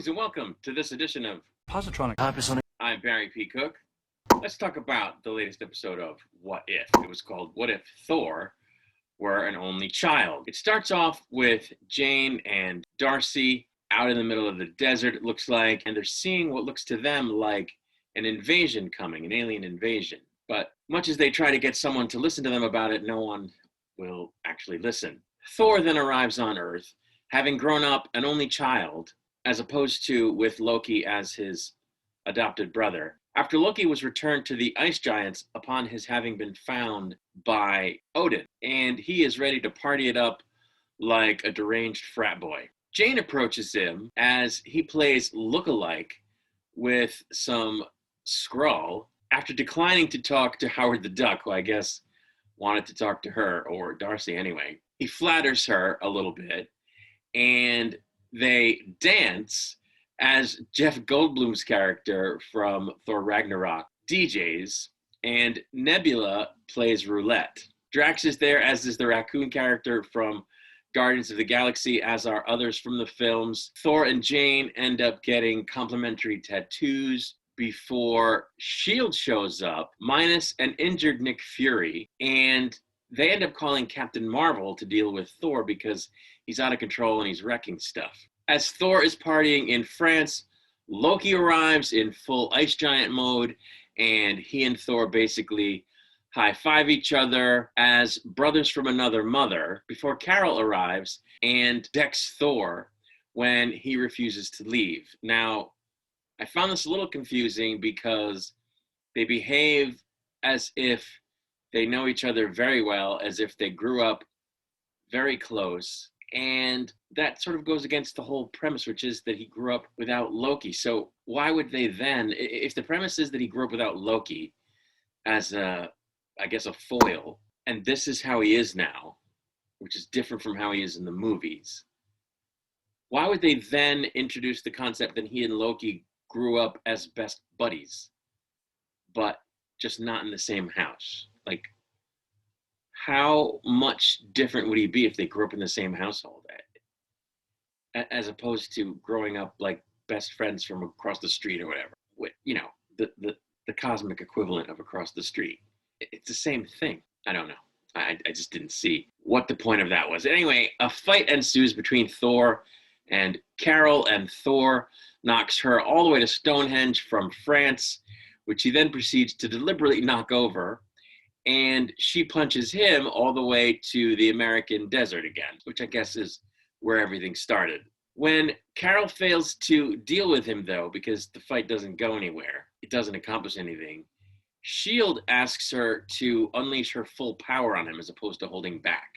Greetings and welcome to this edition of Positronic. I'm Barry P. Cook. Let's talk about the latest episode of What If. It was called What If Thor Were an Only Child. It starts off with Jane and Darcy out in the middle of the desert, it looks like, and they're seeing what looks to them like an invasion coming, an alien invasion. But much as they try to get someone to listen to them about it, no one will actually listen. Thor then arrives on Earth, having grown up an only child, as opposed to with Loki as his adopted brother. After Loki was returned to the ice giants upon his having been found by Odin, and he is ready to party it up like a deranged frat boy. Jane approaches him as he plays look-alike with some Skrull. After declining to talk to Howard the Duck, who I guess wanted to talk to her, or Darcy anyway, he flatters her a little bit, and they dance as Jeff Goldblum's character from Thor Ragnarok DJs, and Nebula plays roulette. Drax is there, as is the raccoon character from Guardians of the Galaxy, as are others from the films. Thor and Jane end up getting complimentary tattoos before S.H.I.E.L.D. shows up, minus an injured Nick Fury, and they end up calling Captain Marvel to deal with Thor because he's out of control and he's wrecking stuff. As Thor is partying in France, Loki arrives in full ice giant mode, and he and Thor basically high-five each other as brothers from another mother before Carol arrives and decks Thor when he refuses to leave. Now, I found this a little confusing because they behave as if they know each other very well, as if they grew up very close. And that sort of goes against the whole premise, which is that he grew up without Loki. So why would they then, if the premise is that he grew up without Loki as a foil, and this is how he is now, which is different from how he is in the movies, why would they then introduce the concept that he and Loki grew up as best buddies, but just not in the same house? Like, how much different would he be if they grew up in the same household, as opposed to growing up like best friends from across the street or whatever? You know, the cosmic equivalent of across the street. It's the same thing. I don't know. I just didn't see what the point of that was. Anyway, a fight ensues between Thor and Carol, and Thor knocks her all the way to Stonehenge from France, which he then proceeds to deliberately knock over. And she punches him all the way to the American desert again, which I guess is where everything started. When Carol fails to deal with him, though, because the fight doesn't go anywhere, it doesn't accomplish anything, S.H.I.E.L.D. asks her to unleash her full power on him as opposed to holding back.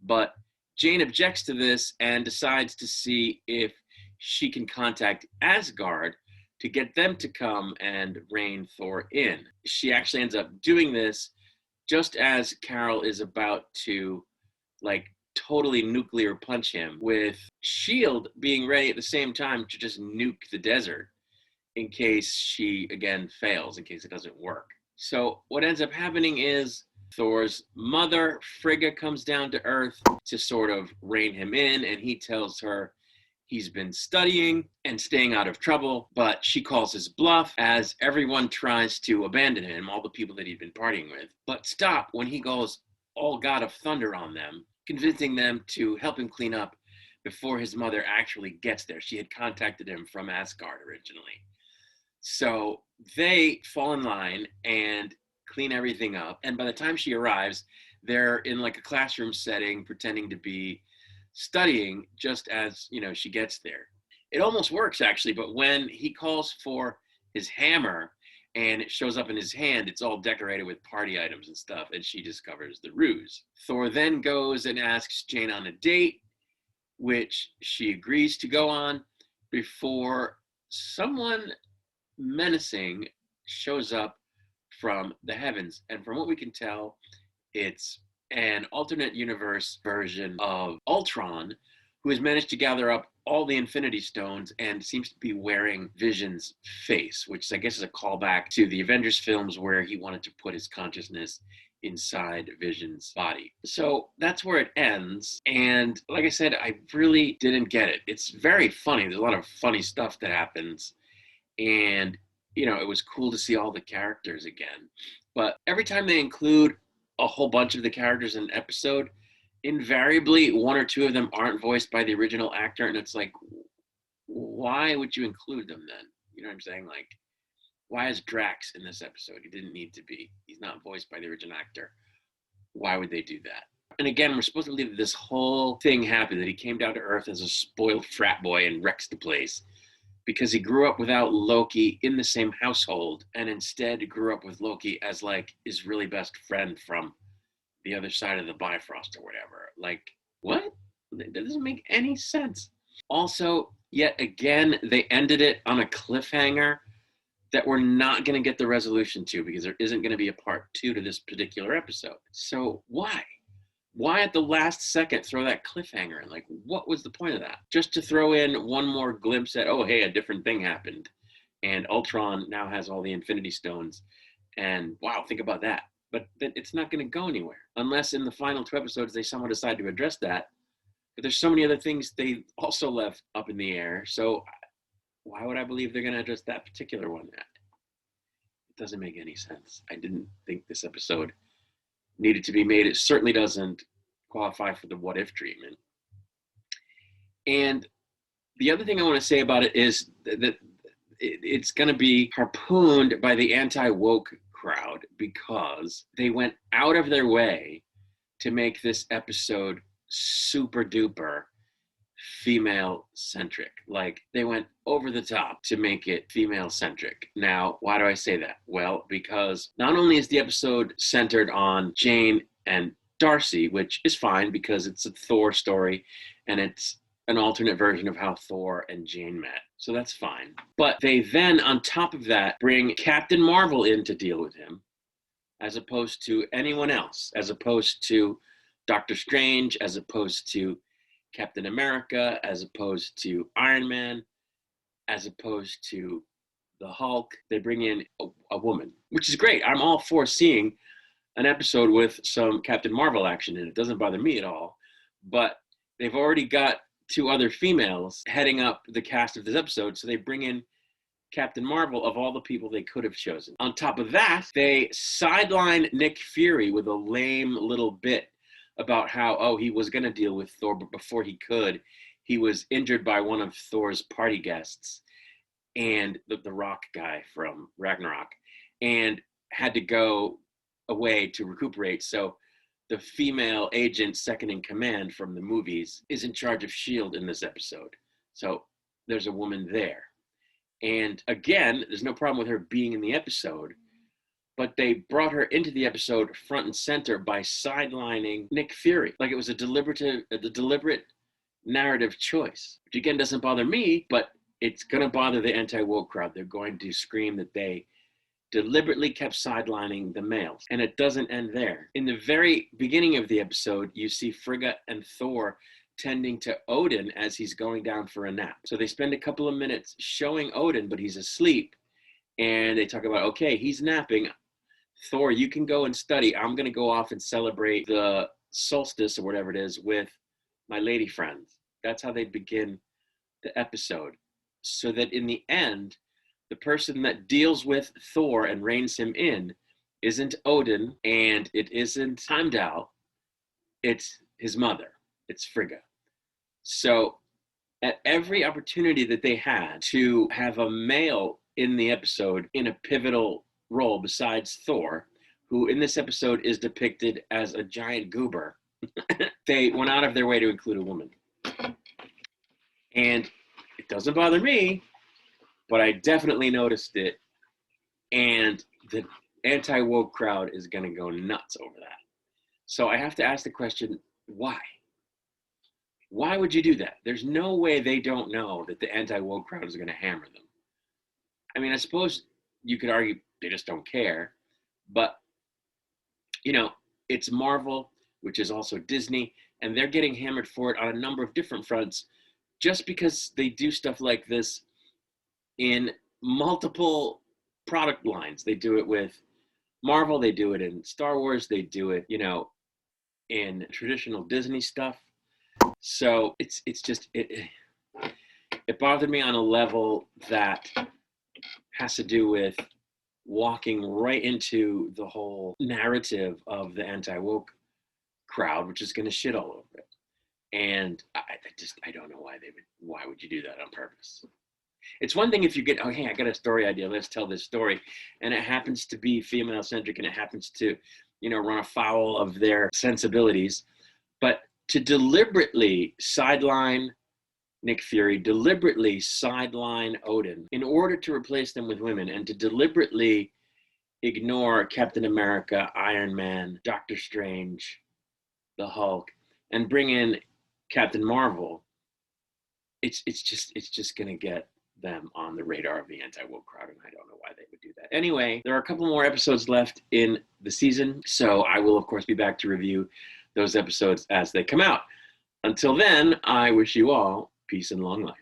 But Jane objects to this and decides to see if she can contact Asgard to get them to come and rein Thor in. She actually ends up doing this just as Carol is about to, like, totally nuclear punch him, with S.H.I.E.L.D. being ready at the same time to just nuke the desert in case she, again, fails, in case it doesn't work. So what ends up happening is Thor's mother, Frigga, comes down to Earth to sort of rein him in, and he tells her he's been studying and staying out of trouble, but she calls his bluff as everyone tries to abandon him, all the people that he'd been partying with, but stop when he goes all God of Thunder on them, convincing them to help him clean up before his mother actually gets there. She had contacted him from Asgard originally. So they fall in line and clean everything up, and by the time she arrives, they're in like a classroom setting pretending to be studying just as, you know, she gets there. It almost works, actually, but when he calls for his hammer and it shows up in his hand, it's all decorated with party items and stuff, and she discovers the ruse. Thor then goes and asks Jane on a date, which she agrees to go on, before someone menacing shows up from the heavens. And from what we can tell, it's an alternate universe version of Ultron, who has managed to gather up all the Infinity Stones and seems to be wearing Vision's face, which I guess is a callback to the Avengers films where he wanted to put his consciousness inside Vision's body. So that's where it ends. And like I said, I really didn't get it. It's very funny. There's a lot of funny stuff that happens. And, it was cool to see all the characters again. But every time they include a whole bunch of the characters in an episode, invariably one or two of them aren't voiced by the original actor. And it's like, why would you include them then? You know what I'm saying? Like, why is Drax in this episode? He didn't need to be. He's not voiced by the original actor. Why would they do that? And again, we're supposed to believe that this whole thing happened, that he came down to Earth as a spoiled frat boy and wrecks the place because he grew up without Loki in the same household and instead grew up with Loki as like his really best friend from the other side of the Bifrost or whatever. Like, what? That doesn't make any sense. Also, yet again, they ended it on a cliffhanger that we're not going to get the resolution to because there isn't going to be a part 2 to this particular episode. So why? Why at the last second throw that cliffhanger in? Like, what was the point of that? Just to throw in one more glimpse at, oh, hey, a different thing happened. And Ultron now has all the Infinity Stones. And wow, think about that. But it's not going to go anywhere unless in the final 2 episodes they somehow decide to address that. But there's so many other things they also left up in the air. So why would I believe they're going to address that particular one? It doesn't make any sense. I didn't think this episode needed to be made. It certainly doesn't qualify for the what if treatment. And the other thing I want to say about it is that it's going to be harpooned by the anti-woke crowd because they went out of their way to make this episode super duper female centric. Like, they went over the top to make it female centric. Now, why do I say that? Well, because not only is the episode centered on Jane and Darcy, which is fine because it's a Thor story and it's an alternate version of how Thor and Jane met. So that's fine. But they then, on top of that, bring Captain Marvel in to deal with him, as opposed to anyone else, as opposed to Doctor Strange, as opposed to Captain America, as opposed to Iron Man, as opposed to the Hulk. They bring in a woman, which is great. I'm all for seeing an episode with some Captain Marvel action in it. It doesn't bother me at all. But they've already got 2 other females heading up the cast of this episode, so they bring in Captain Marvel of all the people they could have chosen. On top of that, they sideline Nick Fury with a lame little bit about how, he was going to deal with Thor, but before he could, he was injured by one of Thor's party guests, and the Rock guy from Ragnarok, and had to go away to recuperate. So the female agent second in command from the movies is in charge of S.H.I.E.L.D. in this episode. So there's a woman there. And again, there's no problem with her being in the episode, but they brought her into the episode front and center by sidelining Nick Fury. Like it was a deliberate narrative choice, which again doesn't bother me, but it's going to bother the anti-woke crowd. They're going to scream that they deliberately kept sidelining the males. And it doesn't end there. In the very beginning of the episode, you see Frigga and Thor tending to Odin as he's going down for a nap. So they spend a couple of minutes showing Odin, but he's asleep. And they talk about, okay, he's napping. Thor, you can go and study. I'm going to go off and celebrate the solstice or whatever it is with my lady friends. That's how they begin the episode. So that in the end, the person that deals with Thor and reins him in isn't Odin and it isn't Heimdall. It's his mother. It's Frigga. So at every opportunity that they had to have a male in the episode in a pivotal role besides Thor, who in this episode is depicted as a giant goober, they went out of their way to include a woman. And it doesn't bother me, but I definitely noticed it. And the anti-woke crowd is going to go nuts over that. So I have to ask the question, why? Why would you do that? There's no way they don't know that the anti-woke crowd is going to hammer them. I mean, I suppose you could argue they just don't care, but it's Marvel, which is also Disney, and they're getting hammered for it on a number of different fronts just because they do stuff like this in multiple product lines. They do it with Marvel, they do it in Star Wars, they do it, in traditional Disney stuff. So it's just it bothered me on a level that has to do with walking right into the whole narrative of the anti-woke crowd, which is going to shit all over it. And I don't know why would you do that on purpose? It's one thing if you get, oh, hey, I got a story idea, let's tell this story. And it happens to be female centric and it happens to, run afoul of their sensibilities. But to deliberately sideline Nick Fury, deliberately sideline Odin in order to replace them with women, and to deliberately ignore Captain America, Iron Man, Doctor Strange, the Hulk, and bring in Captain Marvel, it's just going to get them on the radar of the anti-woke crowd, and I don't know why they would do that. Anyway, there are a couple more episodes left in the season, so I will, of course, be back to review those episodes as they come out. Until then, I wish you all peace and long life.